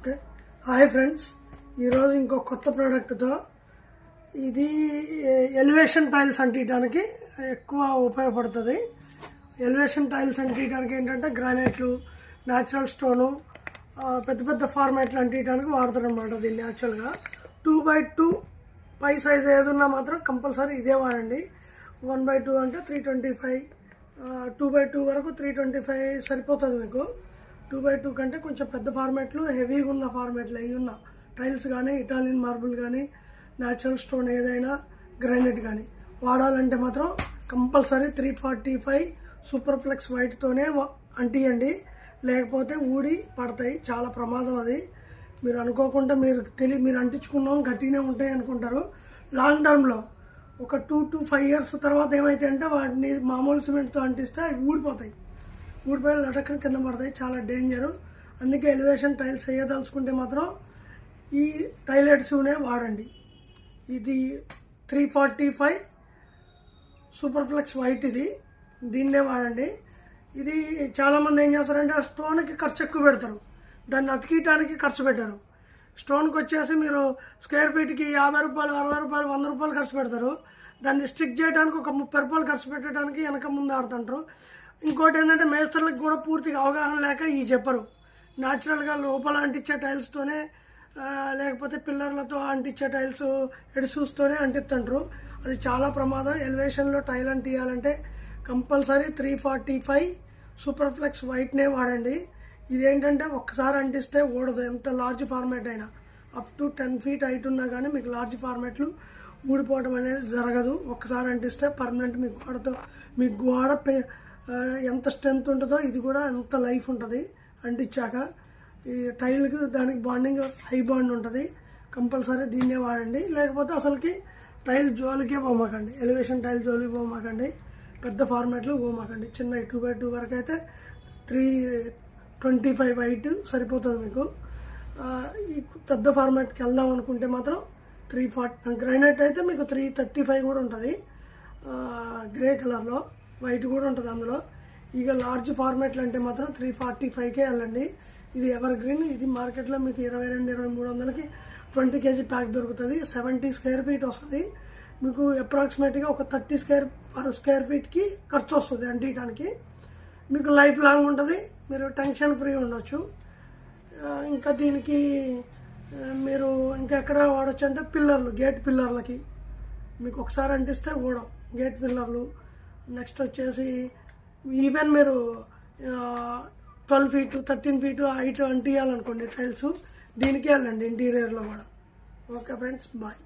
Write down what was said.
Okay hi friends, ఈరోజు ఇంకో కొత్త ప్రోడక్ట్తో ఇది ఎలివేషన్ టైల్స్ అంటించడానికి ఎక్కువ ఉపయోగపడుతుంది. ఎలివేషన్ టైల్స్ అంటించడానికి ఏంటంటే గ్రానైట్లు, న్యాచురల్ స్టోను, పెద్ద పెద్ద ఫార్మాట్లు అంటించడానికి వాడతారు అనమాట. దీన్ని యాక్చువల్గా 2x2 పై సైజ్ ఏదున్నా మాత్రం కంపల్సరీ ఇదే వాడండి. 1x2 అంటే 325, 2x2 వరకు 325 సరిపోతుంది మీకు. 2x2 కంటే కొంచెం పెద్ద ఫార్మాట్లు, హెవీగా ఉన్న ఫార్మాట్లు అవి ఉన్న టైల్స్ కానీ, ఇటాలియన్ మార్బుల్ కానీ, న్యాచురల్ స్టోన్ ఏదైనా, గ్రానైట్ కానీ వాడాలంటే మాత్రం కంపల్సరీ 345 సూపర్ ఫ్లెక్స్ వైట్తోనే అంటియండి. లేకపోతే ఊడి పడతాయి, చాలా ప్రమాదం అది. మీరు అనుకోకుండా మీరు అంటించుకున్నాం గట్టిగానే ఉంటాయి అనుకుంటారు. లాంగ్ టర్మ్లో ఒక 2 to 5 years తర్వాత ఏమైతే అంటే వాటిని మామూలు సిమెంట్తో అంటిస్తే అవి ఊడిపోతాయి. ఊడిపోయి లటక్కన కింద పడతాయి, చాలా డేంజరు. అందుకే ఎలివేషన్ టైల్స్ వేయదలుచుకుంటే మాత్రం ఈ టైల్ అడిసివ్నే వాడండి. ఇది 345 సూపర్ ఫ్లెక్స్ వైట్, దీన్నే వాడండి. ఇది చాలామంది ఏం చేస్తారంటే ఆ స్టోన్కి ఖర్చు ఎక్కువ పెడతారు, దాన్ని అతికియటానికి ఖర్చు పెట్టారు. స్టోన్కి వచ్చేసి మీరు స్క్వేర్ ఫీట్కి 50 రూపాయలు, 60 రూపాయలు, 100 రూపాయలు ఖర్చు పెడతారు. దాన్ని స్టిక్ చేయడానికి ఒక 30 రూపాయలు ఖర్చు పెట్టడానికి వెనక ముందు ఆడుతుంటారు. ఇంకోటి ఏంటంటే మేస్త్రులకు కూడా పూర్తిగా అవగాహన లేక ఈ చెప్పరు. న్యాచురల్గా లోపల అంటించే టైల్స్తోనే, లేకపోతే పిల్లర్లతో అంటించే టైల్స్ ఎడిసూస్తోనే అంటిస్తుంటారు. అది చాలా ప్రమాదం. ఎలివేషన్లో టైల్ అంటియాలంటే కంపల్సరీ 345 సూపర్ ఫ్లెక్స్ వైట్నే వాడండి. ఇదేంటంటే ఒక్కసారి అంటిస్తే ఊడదు, ఎంత లార్జ్ ఫార్మాట్ అయినా. అప్ టు 10 feet హైట్ ఉన్నా కానీ మీకు లార్జ్ ఫార్మాట్లు ఊడిపోవడం అనేది జరగదు. ఒక్కసారి అంటిస్తే పర్మనెంట్ మీ గోడ ఎంత స్ట్రెంత్ ఉంటుందో ఇది కూడా ఎంత లైఫ్ ఉంటుంది అంటించాక. ఈ టైల్కి దానికి బాండింగ్ హై బాండ్ ఉంటుంది. కంపల్సరీ దీన్నే వాడండి. లేకపోతే అసలుకి టైల్ జోలికే పోమాకండి, ఎలివేషన్ టైల్ జోలికి పోమాకండి, పెద్ద ఫార్మాట్లు పోమాకండి. చిన్న 2x2 వరకు అయితే 325 వైట్ సరిపోతుంది మీకు. ఈ పెద్ద ఫార్మాట్కి వెళ్దాం అనుకుంటే మాత్రం 340, గ్రైనైట్ అయితే మీకు 335 కూడా ఉంటుంది, గ్రే కలర్లో, వైట్ కూడా ఉంటుంది అందులో. ఇక లార్జ్ ఫార్మాట్లు అంటే మాత్రం 345కే వెళ్ళండి. ఇది ఎవర్ గ్రీన్. ఇది మార్కెట్లో మీకు 22-2300కి 20 kg ప్యాక్ దొరుకుతుంది. 70 స్క్వేర్ ఫీట్ వస్తుంది మీకు. అప్రాక్సిమేట్గా ఒక 30 స్క్వేర్ ఫీట్కి ఖర్చు వస్తుంది అంటించడానికి. మీకు లైఫ్ లాంగ్ ఉంటుంది, మీరు టెన్షన్ ఫ్రీ ఉండొచ్చు. ఇంకా దీనికి మీరు ఇంకా ఎక్కడ వాడచ్చు అంటే పిల్లర్లు, గేట్ పిల్లర్లకి మీకు ఒకసారి అంటిస్తే ఊడవు గేట్ పిల్లర్లు. నెక్స్ట్ వచ్చేసి ఈవెన్ మీరు 12 feet 13 feet హైట్ అంటియాలనుకోండి టైల్స్, దీనికే వెళ్ళండి ఇంటీరియర్లో కూడా. Okay friends, bye.